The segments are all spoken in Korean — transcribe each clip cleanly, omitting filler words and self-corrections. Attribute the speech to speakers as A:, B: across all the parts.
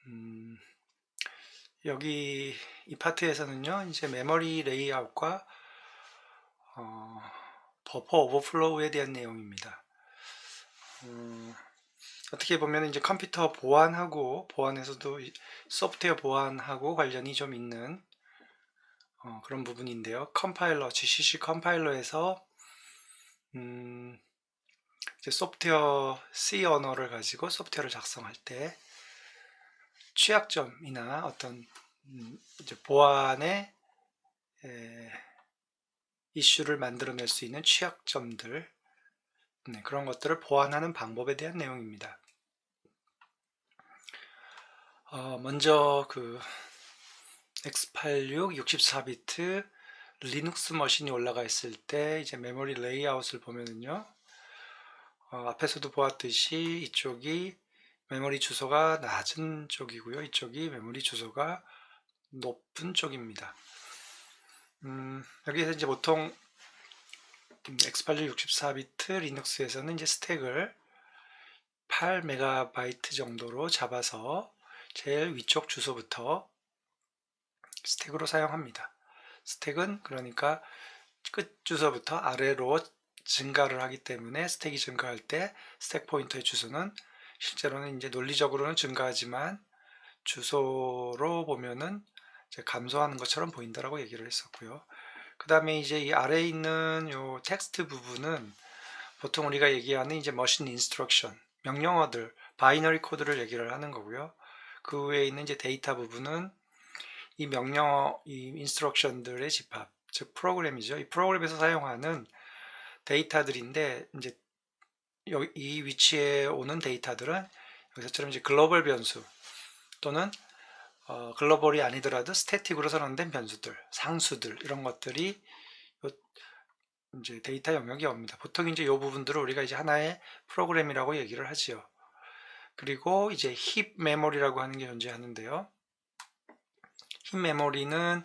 A: 음, 여기 이 파트에서는요, 이제 메모리 레이아웃과 버퍼 오버플로우에 대한 내용입니다. 어떻게 보면 이제 컴퓨터 보안에서도 소프트웨어 보안하고 관련이 좀 있는 그런 부분인데요. GCC 컴파일러에서 음, 이제 소프트웨어 C 언어를 가지고 소프트웨어를 작성할 때 취약점이나 어떤 이제 보안의 이슈를 만들어낼 수 있는 취약점들, 그런 것들을 보완하는 방법에 대한 내용입니다. 먼저 그 x86 64비트 리눅스 머신이 올라가 있을 때 이제 메모리 레이아웃을 보면은요, 앞에서도 보았듯이 이쪽이 메모리 주소가 낮은 쪽이고요, 이쪽이 메모리 주소가 높은 쪽입니다. 여기서 이제 보통 x86 64비트 리눅스에서는 이제 스택을 8MB 정도로 잡아서 제일 위쪽 주소부터 스택으로 사용합니다. 스택은 그러니까 끝 주소부터 아래로 증가를 하기 때문에 스택이 증가할 때 스택 포인터의 주소는 실제로는 이제 논리적으로는 증가하지만 주소로 보면은 이제 감소하는 것처럼 보인다라고 얘기를 했었고요. 그 다음에 이제 이 아래에 있는 요 텍스트 부분은 보통 우리가 얘기하는 이제 머신 인스트럭션, 명령어들, 바이너리 코드를 얘기를 하는 거고요. 그 외에 있는 이제 데이터 부분은 이 인스트럭션들의 집합, 즉 프로그램이죠. 이 프로그램에서 사용하는 데이터들인데 이제 이 위치에 오는 데이터들은 여기서처럼 이제 글로벌 변수 또는 글로벌이 아니더라도 스태틱으로 선언된 변수들, 상수들 이런 것들이 이제 데이터 영역이 옵니다. 보통 이제 이 부분들을 우리가 이제 하나의 프로그램이라고 얘기를 하지요. 그리고 이제 힙 메모리라고 하는 게 존재하는데요. 힙 메모리는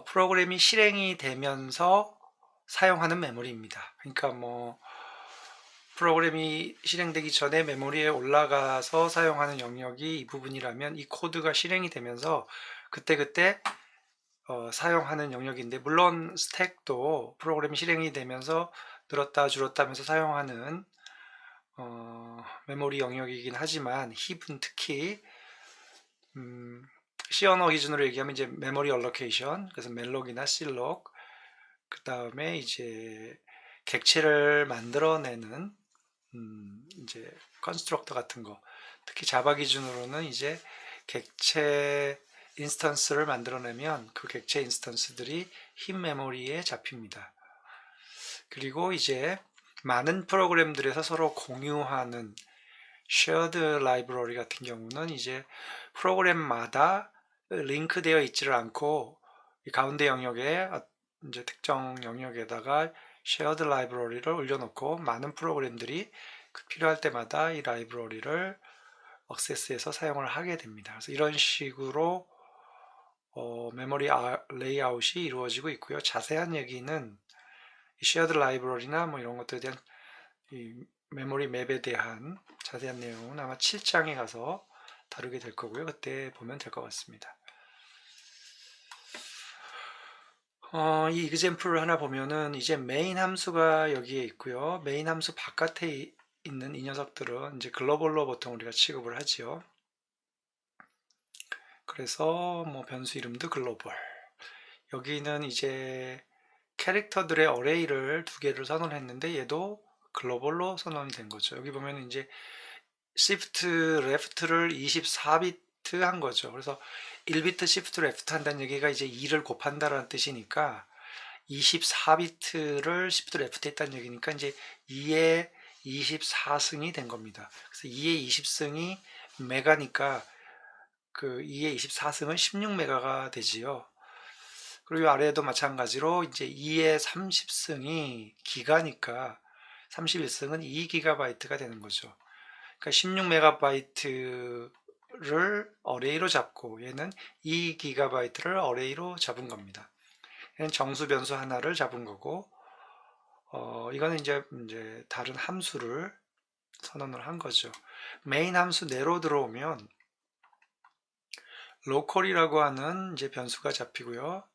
A: 프로그램이 실행이 되면서 사용하는 메모리입니다. 그러니까 뭐 프로그램이 실행되기 전에 메모리에 올라가서 사용하는 영역이 이 부분이라면 이 코드가 실행이 되면서 그때그때 사용하는 영역인데, 물론 스택도 프로그램이 실행이 되면서 늘었다 줄었다 하면서 사용하는 메모리 영역이긴 하지만 힙은 특히 C 언어 기준으로 얘기하면 이제 메모리 얼로케이션, 그래서 멜록이나 실록, 그 다음에 이제 객체를 만들어내는 이제 컨스트럭터 같은 거, 특히 자바 기준으로는 이제 객체 인스턴스를 만들어내면 그 객체 인스턴스들이 힙 메모리에 잡힙니다. 그리고 이제 많은 프로그램들에서 서로 공유하는 shared library 같은 경우는 이제 프로그램마다 링크되어 있지를 않고 이 가운데 영역에 이제 특정 영역에다가 shared library를 올려놓고 많은 프로그램들이 필요할 때마다 이 라이브러리를 액세스해서 사용을 하게 됩니다. 그래서 이런 식으로 메모리 레이아웃이 이루어지고 있고요. 자세한 얘기는 shared library나 뭐 이런 것들에 대한 이 메모리 맵에 대한 자세한 내용은 아마 7장에 가서 다루게 될 거고요. 그때 보면 될 것 같습니다. 이 example를 하나 보면은 이제 메인 함수가 여기에 있고요. 메인 함수 바깥에 있는 이 녀석들은 이제 글로벌로 보통 우리가 취급을 하지요. 그래서 뭐 변수 이름도 글로벌. 여기는 이제 캐릭터들의 어레이를 두 개를 선언했는데 얘도 글로벌로 선언이 된 거죠. 여기 보면 이제 shift left를 24비트 한 거죠. 그래서 1비트 shift left 한다는 얘기가 이제 2를 곱한다라는 뜻이니까 24비트를 shift left 했다는 얘기니까 이제 2의 24승이 된 겁니다. 그래서 2의 20승이 메가니까 그 2의 24승은 16메가가 되지요. 그리고 아래에도 마찬가지로 이제 2의 30승이 기가니까 31승은 2기가바이트가 되는 거죠. 그러니까 16메가바이트를 어레이로 잡고 얘는 2기가바이트를 어레이로 잡은 겁니다. 얘는 정수 변수 하나를 잡은 거고, 이거는 이제 다른 함수를 선언을 한 거죠. 메인 함수 내로 들어오면 로컬이라고 하는 이제 변수가 잡히고요.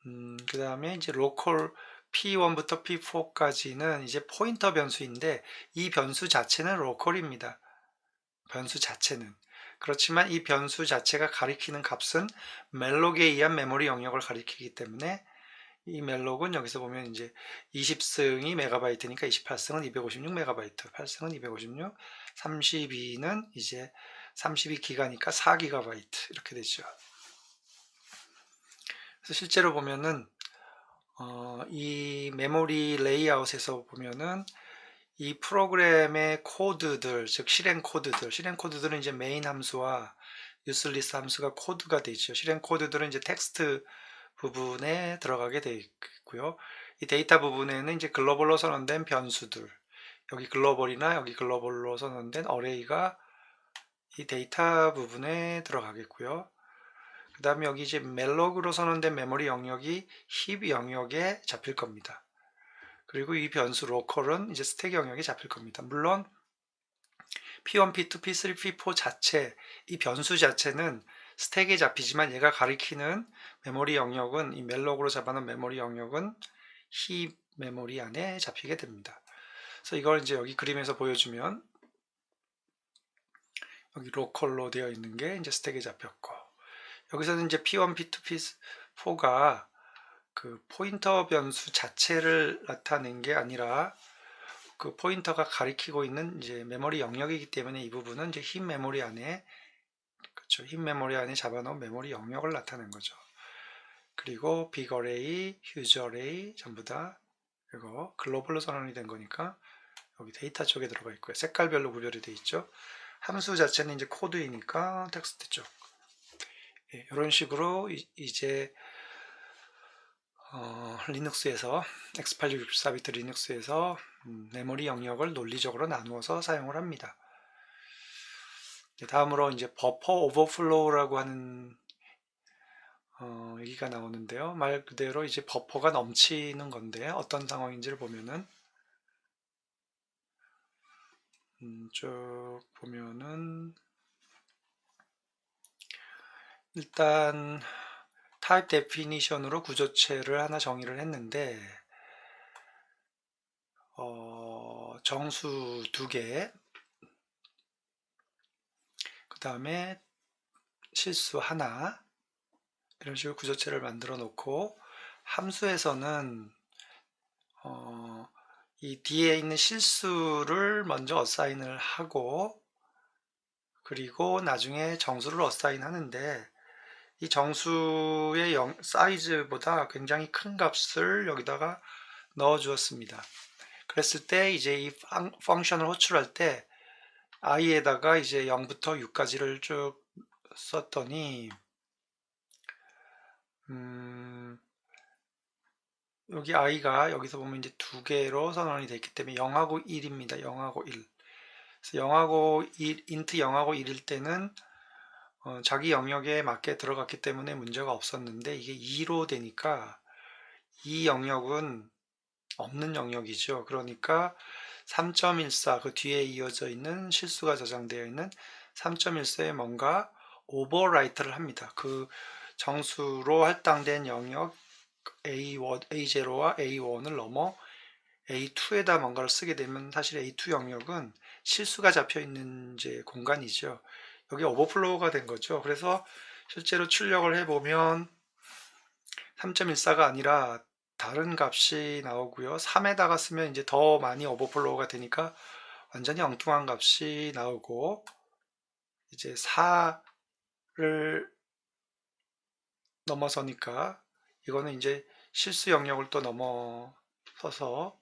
A: 그 다음에 이제 로컬 P1부터 P4까지는 이제 포인터 변수인데 이 변수 자체는 로컬입니다. 변수 자체는. 그렇지만 이 변수 자체가 가리키는 값은 멜록에 의한 메모리 영역을 가리키기 때문에 이 멜록은 여기서 보면 이제 20승이 메가바이트니까 28승은 256 메가바이트, 8승은 256, 32는 이제 32기가니까 4기가바이트 이렇게 되죠. 그래서 실제로 보면은 이 메모리 레이아웃에서 보면은 이 프로그램의 코드들, 즉 실행 코드들은 이제 메인 함수와 useList 함수가 코드가 되죠. 실행 코드들은 이제 텍스트 부분에 들어가게 되어 있고요. 이 데이터 부분에는 이제 글로벌로 선언된 변수들, 여기 글로벌이나 여기 글로벌로 선언된 어레이가 이 데이터 부분에 들어가겠고요. 그 다음에 여기 이제 멜록으로 선언된 메모리 영역이 힙 영역에 잡힐 겁니다. 그리고 이 변수 로컬은 이제 스택 영역에 잡힐 겁니다. 물론 P1, P2, P3, P4 자체, 이 변수 자체는 스택에 잡히지만 얘가 가리키는 메모리 영역은 이 멜록으로 잡아놓은 메모리 영역은 힙 메모리 안에 잡히게 됩니다. 그래서 이걸 이제 여기 그림에서 보여주면 여기 로컬로 되어 있는 게 이제 스택에 잡혔고 여기서는 이제 P1, P2, P4가 그 포인터 변수 자체를 나타낸 게 아니라 그 포인터가 가리키고 있는 이제 메모리 영역이기 때문에 이 부분은 이제 힙 메모리 안에 그렇죠. 힙 메모리 안에 잡아놓은 메모리 영역을 나타낸 거죠. 그리고 빅 어레이, 휴지 어레이 전부 다 이거 글로벌로 선언이 된 거니까 여기 데이터 쪽에 들어가 있고요. 색깔별로 구별이 되어 있죠. 함수 자체는 이제 코드이니까 텍스트 쪽. 예, 이런 식으로 이제 리눅스에서 x86 64비트 리눅스에서 메모리 영역을 논리적으로 나누어서 사용을 합니다. 다음으로 이제 버퍼 오버플로우라고 하는 얘기가 나오는데요. 말 그대로 이제 버퍼가 넘치는 건데 어떤 상황인지를 보면은 쭉 보면은 일단 타입 데피니션으로 구조체를 하나 정의를 했는데 정수 2개 그 다음에 실수 하나 이런 식으로 구조체를 만들어 놓고 함수에서는 이 뒤에 있는 실수를 먼저 어사인을 하고 그리고 나중에 정수를 어사인 하는데 이 정수의 사이즈보다 굉장히 큰 값을 여기다가 넣어 주었습니다. 그랬을 때 이제 이 펑션을 호출할 때 i에다가 이제 0부터 6까지를 쭉 썼더니 여기 i가 여기서 보면 이제 두 개로 선언이 되어 있기 때문에 0하고 1입니다. 0하고 1. 그래서 0하고 1, 인트 0하고 1일 때는 자기 영역에 맞게 들어갔기 때문에 문제가 없었는데 이게 2로 되니까 이 영역은 없는 영역이죠. 그러니까 3.14 그 뒤에 이어져 있는 실수가 저장되어 있는 3.14에 뭔가 오버라이트를 합니다. 그 정수로 할당된 영역 A0와 A1을 넘어 A2에다 뭔가를 쓰게 되면 사실 A2 영역은 실수가 잡혀 있는 이제 공간이죠. 여기 오버플로우가 된 거죠. 그래서 실제로 출력을 해보면 3.14가 아니라 다른 값이 나오고요. 3에다가 쓰면 이제 더 많이 오버플로우가 되니까 완전히 엉뚱한 값이 나오고 이제 4를 넘어서니까 이거는 이제 실수 영역을 또 넘어서서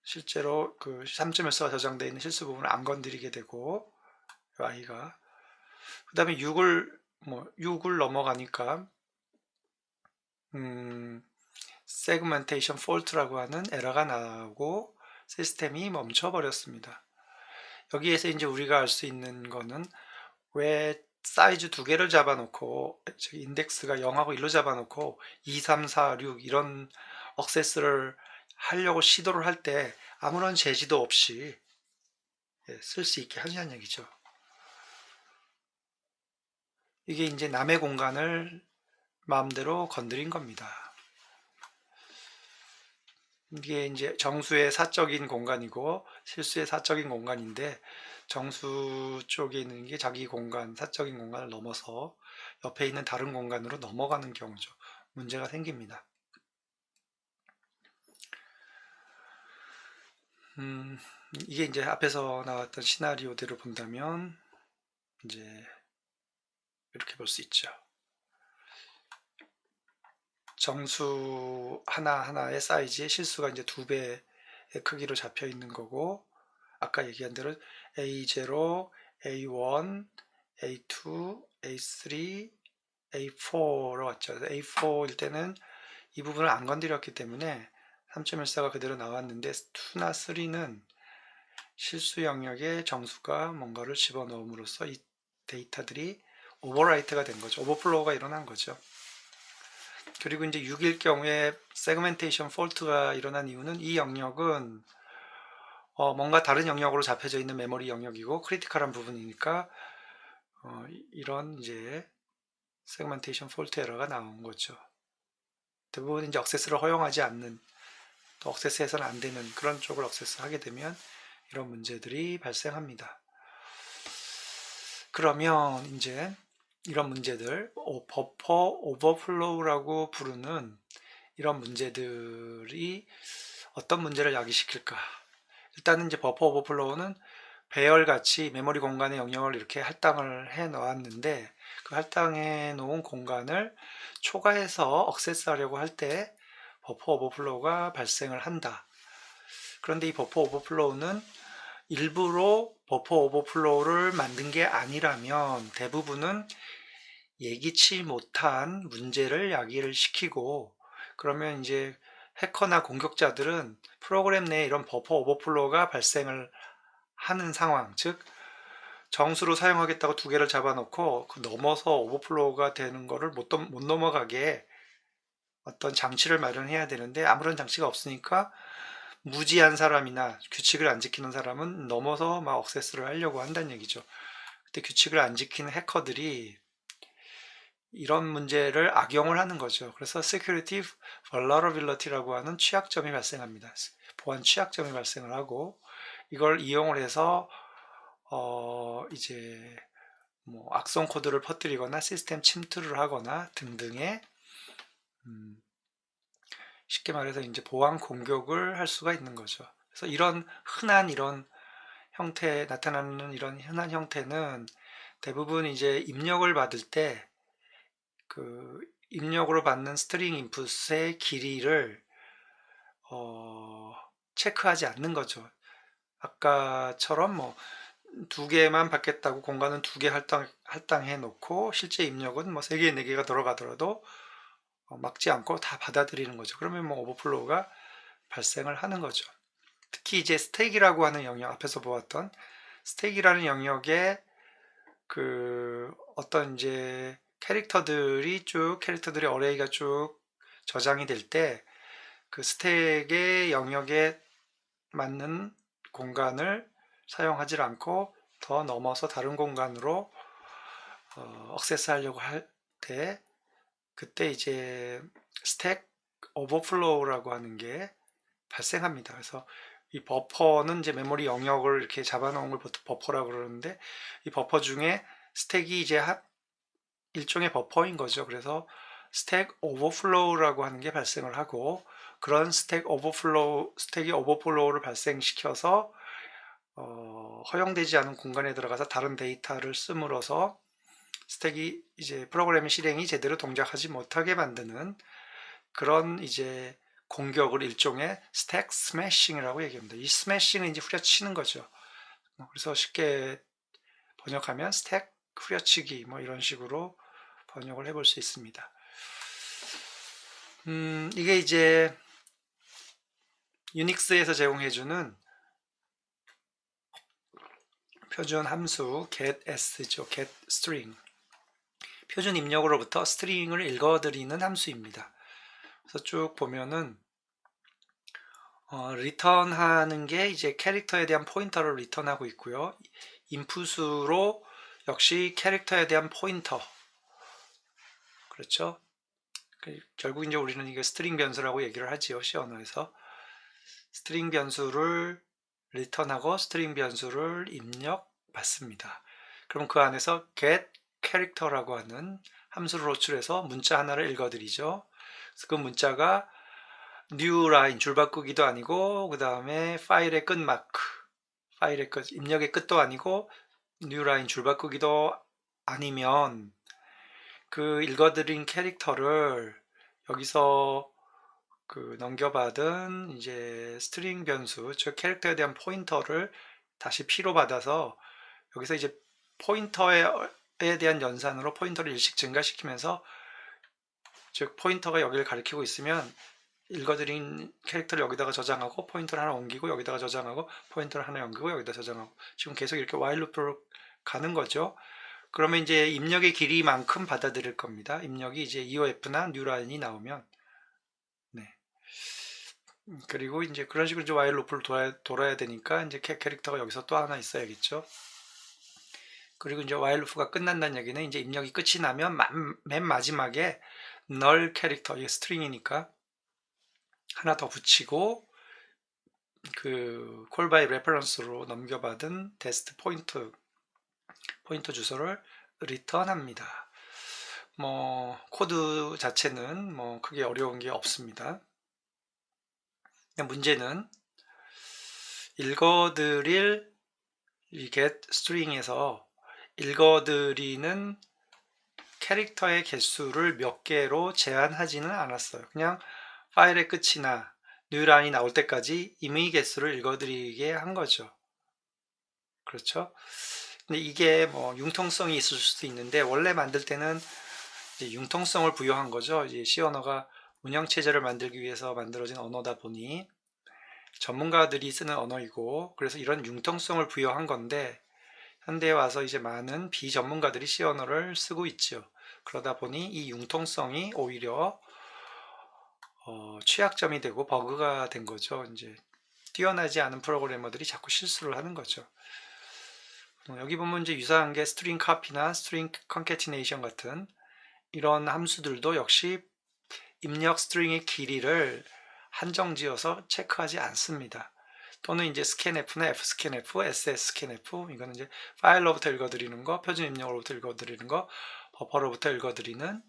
A: 실제로 그 3.14가 저장되어 있는 실수 부분을 안 건드리게 되고 i가 그 다음에 6을 넘어가니까 세그멘테이션 폴트라고 하는 에러가 나오고 시스템이 멈춰 버렸습니다. 여기에서 이제 우리가 알 수 있는 거는 왜 사이즈 두 개를 잡아놓고 인덱스가 0하고 1로 잡아놓고 2, 3, 4, 6 이런 억세스를 하려고 시도를 할 때 아무런 제지도 없이 쓸 수 있게 하냐는 얘기죠. 이게 이제 남의 공간을 마음대로 건드린 겁니다. 이게 이제 정수의 사적인 공간이고 실수의 사적인 공간인데, 정수 쪽에 있는 게 자기 공간, 사적인 공간을 넘어서 옆에 있는 다른 공간으로 넘어가는 경우죠. 문제가 생깁니다. 이게 이제 앞에서 나왔던 시나리오대로 본다면 이제 이렇게 볼 수 있죠. 정수 하나하나의 사이즈의 실수가 이제 2배의 크기로 잡혀 있는 거고, 아까 얘기한 대로 A0, A1, A2, A3, A4로 왔죠. A4일 때는 이 부분을 안 건드렸기 때문에 3.14가 그대로 나왔는데, 2나 3는 실수 영역에 정수가 뭔가를 집어넣음으로써 이 데이터들이 오버라이트가 된 거죠. 오버플로우가 일어난 거죠. 그리고 이제 6일 경우에 세그멘테이션 폴트가 일어난 이유는, 이 영역은 뭔가 다른 영역으로 잡혀져 있는 메모리 영역이고 크리티컬한 부분이니까 이런 이제 세그멘테이션 폴트 에러가 나온 거죠. 대부분 이제 억세스를 허용하지 않는, 또 억세스해서는 안 되는 그런 쪽을 억세스하게 되면 이런 문제들이 발생합니다. 그러면 이제 이런 문제들, 버퍼 오버플로우라고 부르는 이런 문제들이 어떤 문제를 야기시킬까? 일단은 이제 버퍼 오버플로우는 배열같이 메모리 공간의 영역을 이렇게 할당을 해 놓았는데, 그 할당해 놓은 공간을 초과해서 억세스하려고 할 때 버퍼 오버플로우가 발생을 한다. 그런데 이 버퍼 오버플로우는 일부러 버퍼 오버플로우를 만든 게 아니라면 대부분은 예기치 못한 문제를 야기를 시키고, 그러면 이제 해커나 공격자들은 프로그램 내에 이런 버퍼 오버플로우가 발생을 하는 상황, 즉 정수로 사용하겠다고 2개를 잡아놓고 그 넘어서 오버플로우가 되는 거를 못 넘어가게 어떤 장치를 마련해야 되는데, 아무런 장치가 없으니까 무지한 사람이나 규칙을 안 지키는 사람은 넘어서 막 억세스를 하려고 한다는 얘기죠. 그때 규칙을 안 지키는 해커들이 이런 문제를 악용을 하는 거죠. 그래서 Security Vulnerability라고 하는 취약점이 발생합니다. 보안 취약점이 발생을 하고, 이걸 이용을 해서 이제 뭐 악성 코드를 퍼뜨리거나 시스템 침투를 하거나 등등의 쉽게 말해서 이제 보안 공격을 할 수가 있는 거죠. 그래서 이런 흔한 이런 형태 나타나는 이런 흔한 형태는 대부분 이제 입력을 받을 때 그 입력으로 받는 스트링 인풋의 길이를 체크하지 않는 거죠. 아까처럼 뭐 2개만 받겠다고 공간은 2개 할당해 놓고 실제 입력은 뭐 3개, 4개가 들어가더라도 막지 않고 다 받아들이는 거죠. 그러면 뭐 오버플로우가 발생을 하는 거죠. 특히 이제 스택이라고 하는 영역, 앞에서 보았던 스택이라는 영역에 그 어떤 이제 캐릭터들의 어레이가 쭉 저장이 될 때 그 스택의 영역에 맞는 공간을 사용하지 않고 더 넘어서 다른 공간으로 억세스 하려고 할 때, 그때 이제 스택 오버플로우라고 하는 게 발생합니다. 그래서 이 버퍼는 이제 메모리 영역을 이렇게 잡아놓은 걸 버퍼라고 그러는데, 이 버퍼 중에 스택이 이제 일종의 버퍼인 거죠. 그래서 스택 오버플로우라고 하는 게 발생을 하고, 그런 스택이 오버플로우를 발생시켜서 허용되지 않은 공간에 들어가서 다른 데이터를 씀으로써 스택이 이제 프로그램의 실행이 제대로 동작하지 못하게 만드는 그런 이제 공격을 일종의 스택 스매싱이라고 얘기합니다. 이 스매싱은 이제 후려치는 거죠. 그래서 쉽게 번역하면 스택 후려치기 뭐 이런 식으로 번역을 해볼 수 있습니다. 이게 이제 유닉스에서 제공해주는 표준 함수 getS죠. getString. 표준 입력으로부터 스트링을 읽어드리는 함수입니다. 그래서 쭉 보면은 리턴하는 게 이제 캐릭터에 대한 포인터를 리턴하고 있고요. 인풋으로 역시 캐릭터에 대한 포인터, 그렇죠? 결국 이제 우리는 이게 스트링 변수라고 얘기를 하지요. C 언어에서. 스트링 변수를 리턴하고 스트링 변수를 입력받습니다. 그럼 그 안에서 get character라고 하는 함수를 호출해서 문자 하나를 읽어드리죠. 그래서 그 문자가 new line 줄바꾸기도 아니고 그 다음에 파일의 끝 마크, 파일의 끝, 입력의 끝도 아니고 new line 줄바꾸기도 아니면 그 읽어드린 캐릭터를 여기서 그 넘겨받은 이제 스트링 변수, 즉 캐릭터에 대한 포인터를 다시 P로 받아서 여기서 이제 포인터에 대한 연산으로 포인터를 일씩 증가시키면서, 즉 포인터가 여기를 가리키고 있으면 읽어드린 캐릭터를 여기다가 저장하고 포인터를 하나 옮기고 여기다가 저장하고 포인터를 하나 옮기고 여기다 저장하고 지금 계속 이렇게 while loop로 가는 거죠. 그러면 이제 입력의 길이만큼 받아들일 겁니다. 입력이 이제 EOF나 뉴라인이 나오면. 네. 그리고 이제 그런 식으로 이제 while loop를 돌아야 되니까 이제 캐릭터가 여기서 또 하나 있어야겠죠. 그리고 이제 while loop가 끝난다는 얘기는 이제 입력이 끝이 나면 맨 마지막에 null 캐릭터, 이게 스트링이니까 하나 더 붙이고 그 call by reference로 넘겨받은 test 포인터 주소를 리턴합니다. 뭐 코드 자체는 뭐 크게 어려운 게 없습니다. 문제는 읽어드릴 이 get string에서 읽어드리는 캐릭터의 개수를 몇 개로 제한하지는 않았어요. 그냥 파일의 끝이나 뉴라인이 나올 때까지 임의 개수를 읽어드리게 한 거죠. 그렇죠? 근데 이게 뭐 융통성이 있을 수도 있는데 원래 만들 때는 이제 융통성을 부여한 거죠. 이제 C 언어가 운영체제를 만들기 위해서 만들어진 언어다 보니 전문가들이 쓰는 언어이고, 그래서 이런 융통성을 부여한 건데 현대에 와서 이제 많은 비전문가들이 C 언어를 쓰고 있죠. 그러다 보니 이 융통성이 오히려 취약점이 되고 버그가 된 거죠. 이제 뛰어나지 않은 프로그래머들이 자꾸 실수를 하는 거죠. 여기 보면 이제 유사한 게 스트링 카피나 스트링 컨캐티네이션 같은 이런 함수들도 역시 입력 스트링의 길이를 한정지어서 체크하지 않습니다. 또는 이제 scanf나 fscanf, sscanf, 이거는 이제 파일로부터 읽어드리는 거, 표준 입력으로부터 읽어드리는 거, 버퍼로부터 읽어드리는,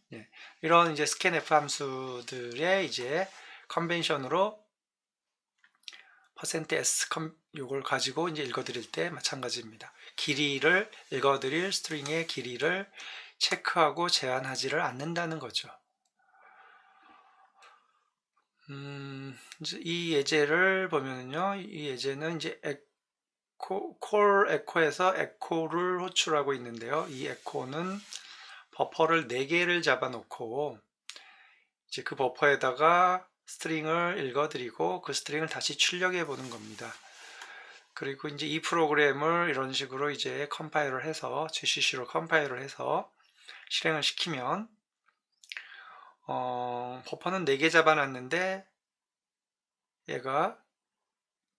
A: 이런 이제 scanf 함수들의 이제 컨벤션으로 %s 요걸 가지고 이제 읽어드릴 때 마찬가지입니다. 길이를 읽어드릴 스트링의 길이를 체크하고 제한하지를 않는다는 거죠. 이 예제를 보면요, 이 예제는 이제 콜 에코에서 에코를 호출하고 있는데요. 이 에코는 버퍼를 4개를 잡아놓고 이제 그 버퍼에다가 스트링을 읽어드리고 그 스트링을 다시 출력해 보는 겁니다. 그리고 이제 이 프로그램을 이런 식으로 이제 컴파일을 해서 GCC로 컴파일을 해서 실행을 시키면 버퍼는 4개 잡아놨는데 얘가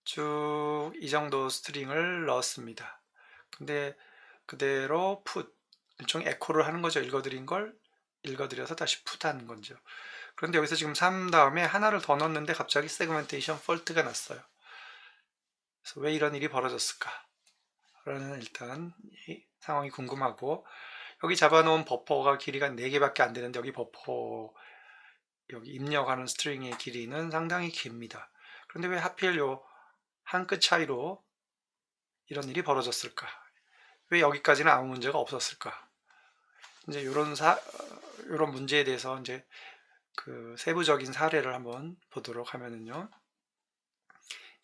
A: 쭉 이 정도 스트링을 넣었습니다. 근데 그대로 put, 일종의 에코를 하는 거죠. 읽어드린 걸 읽어드려서 다시 put 하는 거죠. 그런데 여기서 지금 3 다음에 하나를 더 넣었는데 갑자기 세그멘테이션 폴트가 났어요. 그래서 왜 이런 일이 벌어졌을까? 라는 일단 이 상황이 궁금하고, 여기 잡아놓은 버퍼가 길이가 4개밖에 안 되는데 여기 버퍼 여기 입력하는 스트링의 길이는 상당히 깁니다. 그런데 왜 하필 요 한 끗 차이로 이런 일이 벌어졌을까? 왜 여기까지는 아무 문제가 없었을까? 이제 요런 문제에 대해서 이제 그 세부적인 사례를 한번 보도록 하면은요.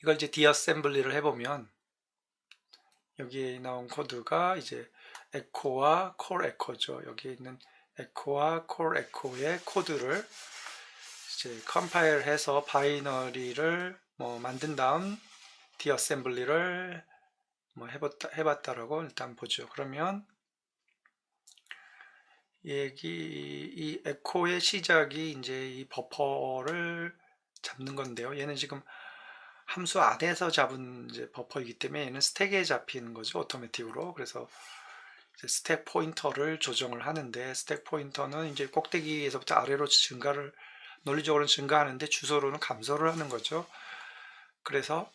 A: 이걸 이제 디어셈블리를 해보면 여기에 나온 코드가 이제 에코와 콜 에코죠. 여기에 있는 에코와 콜 에코의 코드를 이제 컴파일해서 바이너리를 뭐 만든 다음 디어셈블리를 뭐 해봤다라고 일단 보죠. 그러면 이 에코의 시작이 이제 이 버퍼를 잡는 건데요. 얘는 지금 함수 안에서 잡은 이제 버퍼이기 때문에 얘는 스택에 잡히는 거죠. 오토매틱으로. 그래서 스택 포인터를 조정을 하는데, 스택 포인터는 이제 꼭대기에서부터 아래로 논리적으로는 증가하는데 주소로는 감소를 하는 거죠. 그래서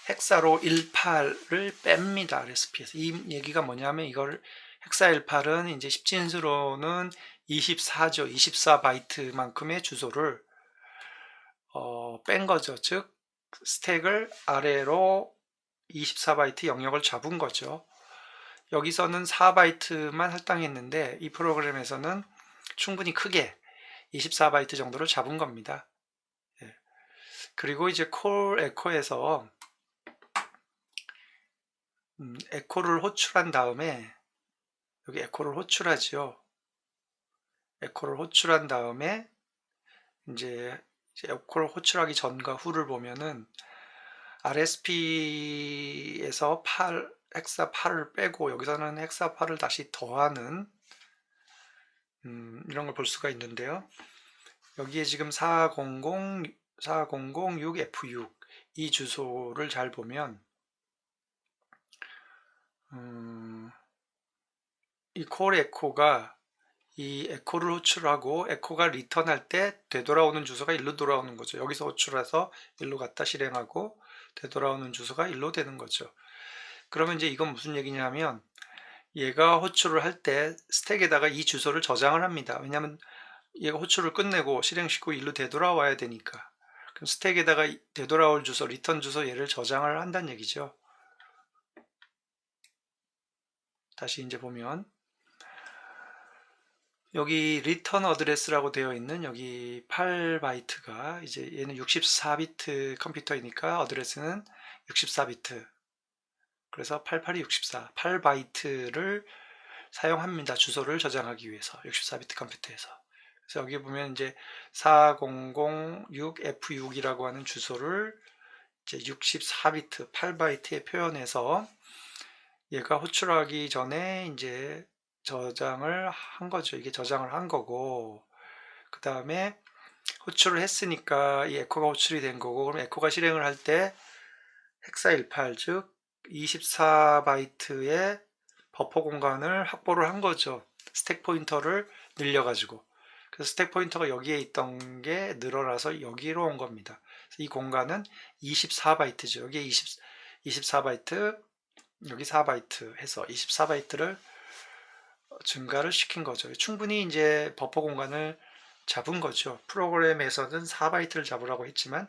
A: 헥사로 18을 뺍니다. RSP에서. 이 얘기가 뭐냐면, 이걸 헥사 18은 이제 10진수로는 24죠. 24바이트만큼의 주소를 뺀 거죠. 즉 스택을 아래로 24바이트 영역을 잡은 거죠. 여기서는 4바이트만 할당했는데 이 프로그램에서는 충분히 크게 24바이트 정도를 잡은 겁니다. 예. 그리고 이제 콜 에코에서 에코를 호출한 다음에, 여기 에코를 호출하지요. 에코를 호출한 다음에 이제 에코를 호출하기 전과 후를 보면은 RSP에서 헥사 8을 빼고 여기서는 헥사 8을 다시 더하는 이런 걸 볼 수가 있는데요. 여기에 지금 4006F6 이 주소를 잘 보면 이 콜 에코가 이 에코를 호출하고 에코가 리턴할 때 되돌아오는 주소가 일로 돌아오는 거죠. 여기서 호출해서 일로 갖다 실행하고 되돌아오는 주소가 일로 되는 거죠. 그러면 이제 이건 무슨 얘기냐면, 얘가 호출을 할 때 스택에다가 이 주소를 저장을 합니다. 왜냐하면 얘가 호출을 끝내고 실행시키고 일로 되돌아와야 되니까. 그럼 스택에다가 되돌아올 주소, 리턴 주소 얘를 저장을 한다는 얘기죠. 다시 이제 보면 여기 리턴 어드레스라고 되어 있는 여기 8바이트가 이제 얘는 64비트 컴퓨터이니까 어드레스는 64비트. 그래서 88이 64, 8바이트를 사용합니다. 주소를 저장하기 위해서 64비트 컴퓨터에서. 그래서 여기 보면 이제 4006F6이라고 하는 주소를 이제 64비트, 8바이트에 표현해서 얘가 호출하기 전에 이제 저장을 한 거죠. 이게 저장을 한 거고, 그 다음에 호출을 했으니까 이 에코가 호출이 된 거고, 그럼 에코가 실행을 할 때 헥사 18, 즉 24바이트의 버퍼 공간을 확보를 한 거죠. 스택 포인터를 늘려가지고. 그래서 스택 포인터가 여기에 있던 게 늘어나서 여기로 온 겁니다. 이 공간은 24바이트죠. 여기에 24바이트, 여기 4바이트 해서 24바이트를 증가를 시킨 거죠. 충분히 이제 버퍼 공간을 잡은 거죠. 프로그램에서는 4바이트를 잡으라고 했지만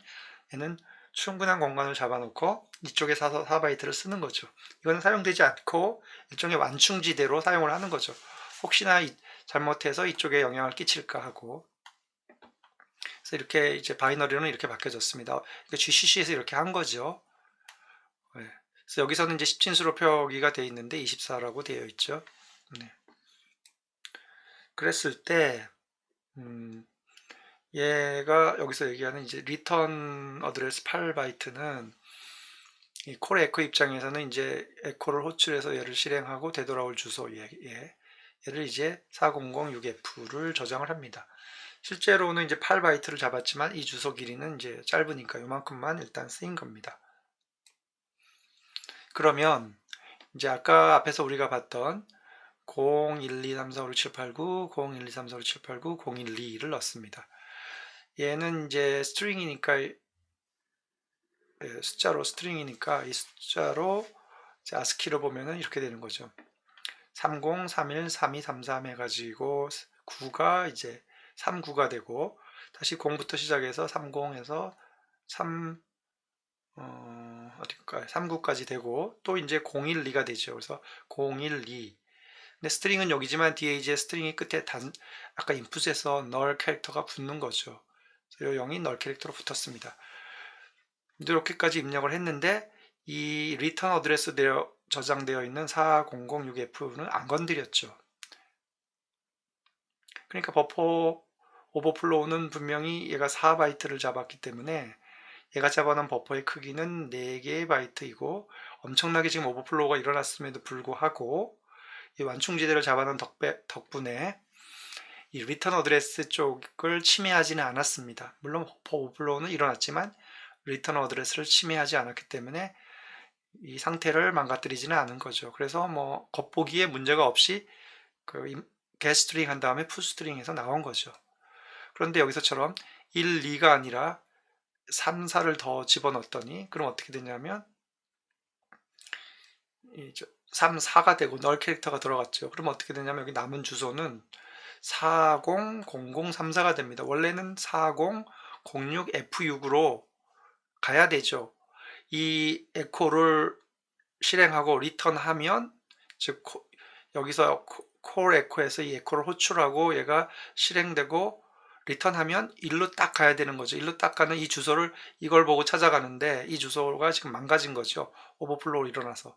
A: 얘는 충분한 공간을 잡아놓고 이쪽에 4바이트를 쓰는 거죠. 이건 사용되지 않고 일종의 완충지대로 사용을 하는 거죠. 혹시나 잘못해서 이쪽에 영향을 끼칠까 하고. 그래서 이렇게 이제 바이너리로는 이렇게 바뀌어졌습니다. GCC에서 이렇게 한 거죠. 네. 그래서 여기서는 이제 10진수로 표기가 되어 있는데 24라고 되어 있죠. 네. 그랬을 때 얘가 여기서 얘기하는 이제 리턴 어드레스 8바이트는 이 콜 에코 입장에서는 이제 에코를 호출해서 얘를 실행하고 되돌아올 주소 얘를 이제 4006F를 저장을 합니다. 실제로는 이제 8바이트를 잡았지만 이 주소 길이는 이제 짧으니까 이만큼만 일단 쓰인 겁니다. 그러면 이제 아까 앞에서 우리가 봤던 01234567890, 01234567890, 012를 넣습니다. 얘는 이제 스트링이니까, 스트링이니까 이 숫자로 아스키로 보면은 이렇게 되는 거죠. 30, 31, 32, 33 해가지고 9가 이제 39가 되고, 다시 0부터 시작해서 30에서 39까지 되고, 또 이제 012가 되죠. 그래서 012. 근데 스트링은 여기지만 뒤에 이제 스트링이 끝에 아까 인풋에서 null 캐릭터가 붙는 거죠. 그래서 0이 null 캐릭터로 붙었습니다. 이렇게까지 입력을 했는데 이 리턴 어드레스 저장되어 있는 4006F는 안 건드렸죠. 그러니까 버퍼 오버플로우는 분명히 얘가 4바이트를 잡았기 때문에 얘가 잡아놓은 버퍼의 크기는 4개의 바이트이고, 엄청나게 지금 오버플로우가 일어났음에도 불구하고 이 완충지대를 잡아놓은 덕분에 이 리턴 어드레스 쪽을 침해하지는 않았습니다. 물론 버퍼 오버플로우는 일어났지만 리턴 어드레스를 침해하지 않았기 때문에 이 상태를 망가뜨리지는 않은 거죠. 그래서 뭐 겉보기에 문제가 없이 getString 한 다음에 putString에서 나온 거죠. 그런데 여기서처럼 1, 2가 아니라 3, 4를 더 집어넣었더니 그럼 어떻게 되냐면 3, 4가 되고 널 캐릭터가 들어갔죠. 그럼 어떻게 되냐면 여기 남은 주소는 400034가 됩니다. 원래는 4006F6으로 가야 되죠. 이 에코를 실행하고 리턴하면 즉 여기서 core 에코에서 이 에코를 호출하고 얘가 실행되고 리턴하면 일로 딱 가야 되는 거죠. 일로 딱 가는 이 주소를 이걸 보고 찾아가는데 이 주소가 지금 망가진 거죠. 오버플로우 일어나서.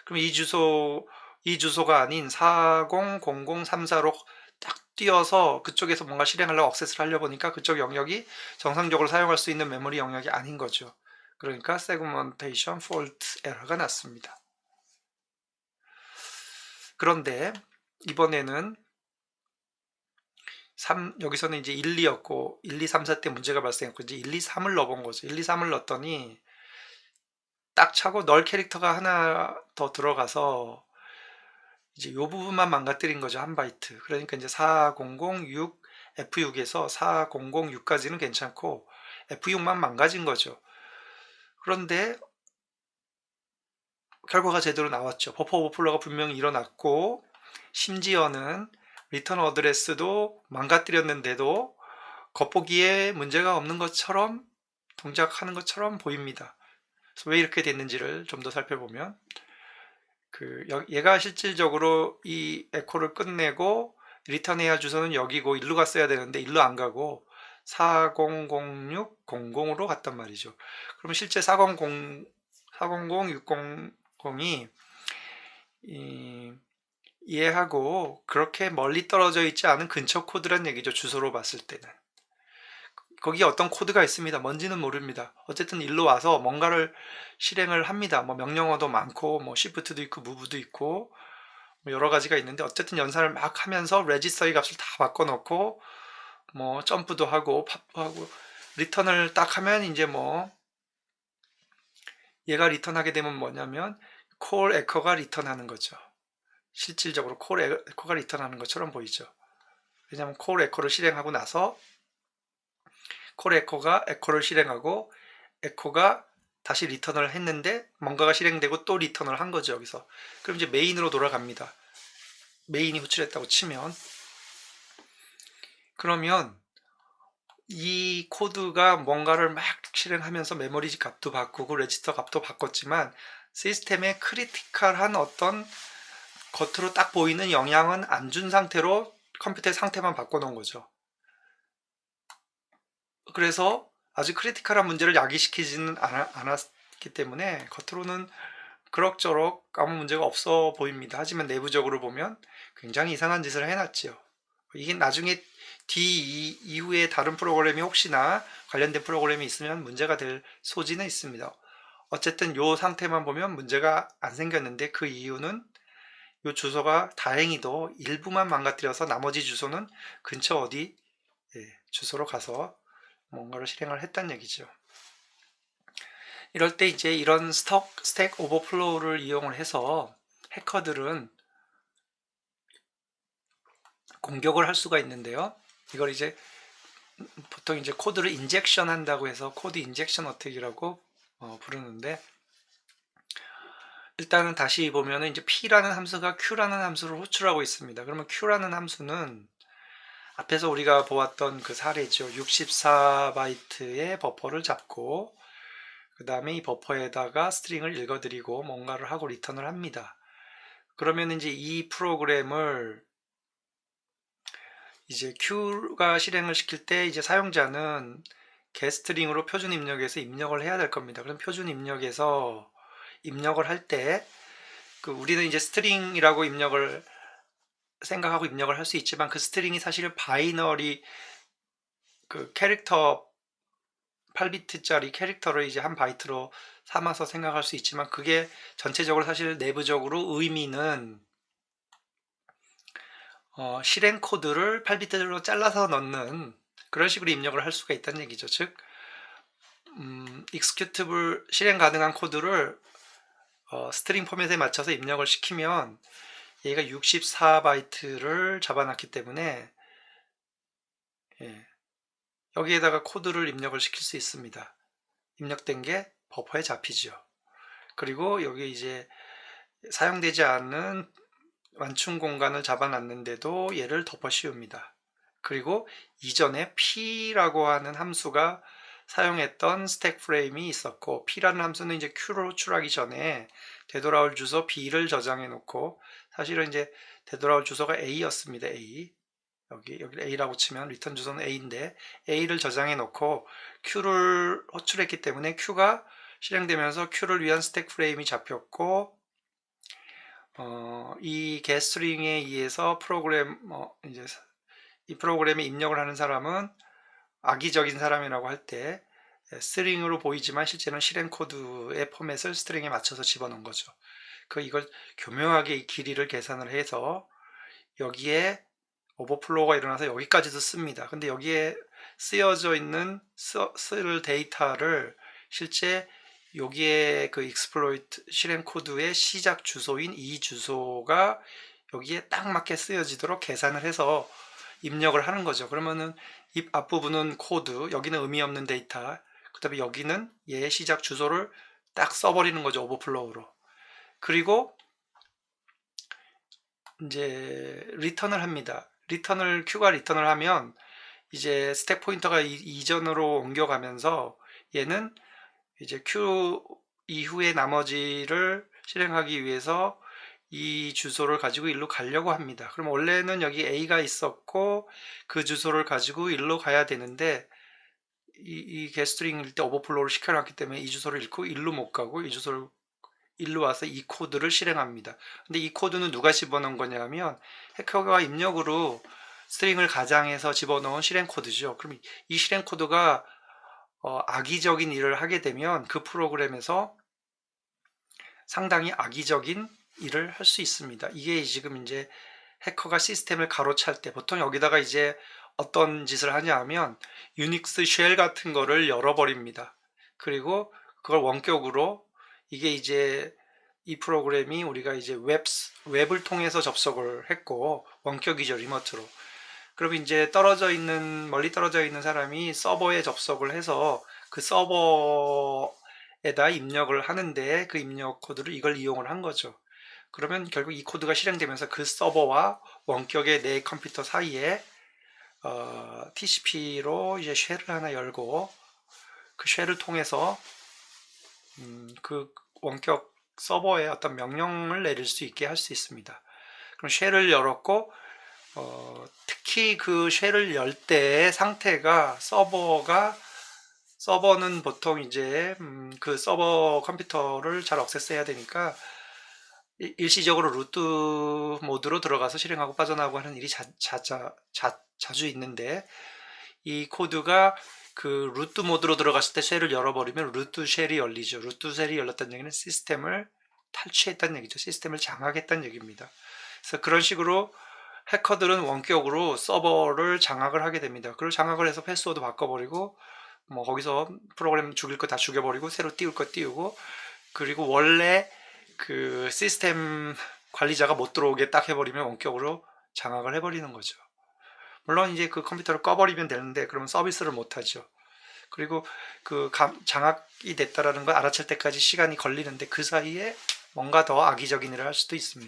A: 그럼 이 주소가 아닌 400034로 딱 뛰어서 그쪽에서 뭔가 실행하려고 억세스를 하려고 보니까 그쪽 영역이 정상적으로 사용할 수 있는 메모리 영역이 아닌 거죠. 그러니까 segmentation fault error가 났습니다. 그런데 이번에는 여기서는 이제 1, 2였고 1, 2, 3, 4 때 문제가 발생했고 이제 1, 2, 3을 넣어본 거죠. 1, 2, 3을 넣었더니 딱 차고 널 캐릭터가 하나 더 들어가서 이제 이 부분만 망가뜨린 거죠. 한 바이트. 그러니까 이제 4006 F6에서 4006까지는 괜찮고 F6만 망가진 거죠. 그런데 결과가 제대로 나왔죠. 버퍼 오버플로가 분명히 일어났고 심지어는 리턴 어드레스도 망가뜨렸는데도 겉보기에 문제가 없는 것처럼 동작하는 것처럼 보입니다. 그래서 왜 이렇게 됐는지를 좀 더 살펴보면 얘가 실질적으로 이 에코를 끝내고 리턴해야 할 주소는 여기고 일로 갔어야 되는데 일로 안 가고 400600으로 갔단 말이죠. 그럼 실제 400600이 얘하고 그렇게 멀리 떨어져 있지 않은 근처 코드란 얘기죠. 주소로 봤을 때는. 거기에 어떤 코드가 있습니다. 뭔지는 모릅니다. 어쨌든 일로 와서 뭔가를 실행을 합니다. 뭐 명령어도 많고 뭐 shift도 있고 move도 있고 뭐 여러 가지가 있는데 어쨌든 연산을 막 하면서 레지스터의 값을 다 바꿔놓고 뭐 점프도 하고 팝도 하고 리턴을 딱 하면 이제 뭐 얘가 리턴하게 되면 뭐냐면 core echo가 리턴하는 거죠. 실질적으로 core echo가 리턴하는 것처럼 보이죠. 왜냐하면 core echo를 실행하고 나서 core echo가 echo를 실행하고 echo가 다시 리턴을 했는데 뭔가가 실행되고 또 리턴을 한 거죠. 여기서. 그럼 이제 메인으로 돌아갑니다. 메인이 호출했다고 치면 그러면 이 코드가 뭔가를 막 실행하면서 메모리 값도 바꾸고 레지스터 값도 바꿨지만 시스템에 크리티컬한 어떤 겉으로 딱 보이는 영향은 안 준 상태로 컴퓨터의 상태만 바꿔놓은 거죠. 그래서 아주 크리티컬한 문제를 야기시키지는 않았기 때문에 겉으로는 그럭저럭 아무 문제가 없어 보입니다. 하지만 내부적으로 보면 굉장히 이상한 짓을 해놨죠. 이게 나중에 이후에 다른 프로그램이 혹시나 관련된 프로그램이 있으면 문제가 될 소지는 있습니다. 어쨌든 이 상태만 보면 문제가 안 생겼는데 그 이유는 이 주소가 다행히도 일부만 망가뜨려서 나머지 주소는 근처 어디 주소로 가서 뭔가를 실행을 했다는 얘기죠. 이럴 때 이제 이런 스택 오버플로우를 이용을 해서 해커들은 공격을 할 수가 있는데요. 이걸 이제 보통 이제 코드를 인젝션 한다고 해서 코드 인젝션 어택이라고 부르는데 일단은 다시 보면은 이제 p라는 함수가 q라는 함수를 호출하고 있습니다. 그러면 q라는 함수는 앞에서 우리가 보았던 그 사례죠. 64바이트의 버퍼를 잡고 그 다음에 이 버퍼에다가 스트링을 읽어드리고 뭔가를 하고 리턴을 합니다. 그러면 이제 이 프로그램을 이제 Q가 실행을 시킬 때 이제 사용자는 getString으로 표준 입력해서 입력을 해야 될 겁니다. 그럼 표준 입력에서 입력을 할 때 우리는 이제 스트링이라고 입력을 생각하고 입력을 할 수 있지만 그 스트링이 사실은 바이너리 캐릭터 8비트짜리 캐릭터를 이제 한 바이트로 삼아서 생각할 수 있지만 그게 전체적으로 사실 내부적으로 의미는 실행 코드를 8비트로 잘라서 넣는 그런 식으로 입력을 할 수가 있다는 얘기죠. 즉 executable 실행 가능한 코드를 스트링 포맷에 맞춰서 입력을 시키면 얘가 64바이트를 잡아놨기 때문에 여기에다가 코드를 입력을 시킬 수 있습니다. 입력된 게 버퍼에 잡히죠. 그리고 여기 이제 사용되지 않는 완충 공간을 잡아놨는데도 얘를 덮어 씌웁니다. 그리고 이전에 p라고 하는 함수가 사용했던 스택 프레임이 있었고, p라는 함수는 이제 q로 호출하기 전에 되돌아올 주소 b를 저장해 놓고, 사실은 이제 되돌아올 주소가 a였습니다. 여기 a라고 치면 리턴 주소는 a인데 a를 저장해 놓고 q를 호출했기 때문에 q가 실행되면서 q를 위한 스택 프레임이 잡혔고, 이 getString에 의해서 이제 이 프로그램에 입력을 하는 사람은 악의적인 사람이라고 할 때 스트링으로 보이지만 실제는 실행 코드의 포맷을 스트링에 맞춰서 집어넣은 거죠. 이걸 교묘하게 이 길이를 계산을 해서 여기에 오버플로우가 일어나서 여기까지도 씁니다. 근데 여기에 쓰여져 있는 쓸 데이터를 실제 여기에 그 익스플로이트 실행 코드의 시작 주소인 이 주소가 여기에 딱 맞게 쓰여지도록 계산을 해서 입력을 하는 거죠. 그러면은 이 앞부분은 코드, 여기는 의미 없는 데이터, 그 다음에 여기는 얘의 시작 주소를 딱 써버리는 거죠. 오버플로우로. 그리고 이제 리턴을 합니다. Q가 리턴을 하면 이제 스택 포인터가 이전으로 옮겨가면서 얘는 이제 Q 이후의 나머지를 실행하기 위해서 이 주소를 가지고 일로 가려고 합니다. 그럼 원래는 여기 A가 있었고 그 주소를 가지고 일로 가야 되는데 이 getString일 때 오버플로우를 시켜놨기 때문에 이 주소를 읽고 일로 못 가고 이 주소를 일로 와서 이 코드를 실행합니다. 근데 이 코드는 누가 집어넣은 거냐면 해커가 입력으로 스트링을 가장해서 집어넣은 실행 코드죠. 그럼 이 실행 코드가 악의적인 일을 하게 되면 그 프로그램에서 상당히 악의적인 일을 할 수 있습니다. 이게 지금 이제 해커가 시스템을 가로챌 때 보통 여기다가 이제 어떤 짓을 하냐 하면 유닉스 쉘 같은 거를 열어버립니다. 그리고 그걸 원격으로 이게 이제 이 프로그램이 우리가 이제 웹을 통해서 접속을 했고 원격이죠. 리모트로. 그럼 이제 멀리 떨어져 있는 사람이 서버에 접속을 해서 그 서버에다 입력을 하는데 그 입력 코드를 이걸 이용을 한 거죠. 그러면 결국 이 코드가 실행되면서 그 서버와 원격의 내 컴퓨터 사이에 TCP로 이제 쉘을 하나 열고 그 쉘을 통해서 그 원격 서버에 어떤 명령을 내릴 수 있게 할 수 있습니다. 그럼 쉘을 열었고 특히 그 쉘을 열 때의 상태가 서버는 보통 이제 그 서버 컴퓨터를 잘 액세스해야 되니까 일시적으로 루트 모드로 들어가서 실행하고 빠져나오고 하는 일이 자주 있는데 이 코드가 그 루트 모드로 들어갔을 때 쉘을 열어버리면 루트 쉘이 열리죠. 루트 쉘이 열렸다는 얘기는 시스템을 탈취했다는 얘기죠. 시스템을 장악했다는 얘기입니다. 그래서 그런 식으로 해커들은 원격으로 서버를 장악을 하게 됩니다. 그걸 장악을 해서 패스워드 바꿔버리고 뭐 거기서 프로그램 죽일 거 다 죽여버리고 새로 띄울 거 띄우고 그리고 원래 그 시스템 관리자가 못 들어오게 딱 해버리면 원격으로 장악을 해버리는 거죠. 물론 이제 그 컴퓨터를 꺼버리면 되는데 그러면 서비스를 못 하죠. 그리고 그 장악이 됐다라는 걸 알아챌 때까지 시간이 걸리는데 그 사이에 뭔가 더 악의적인 일을 할 수도 있습니다.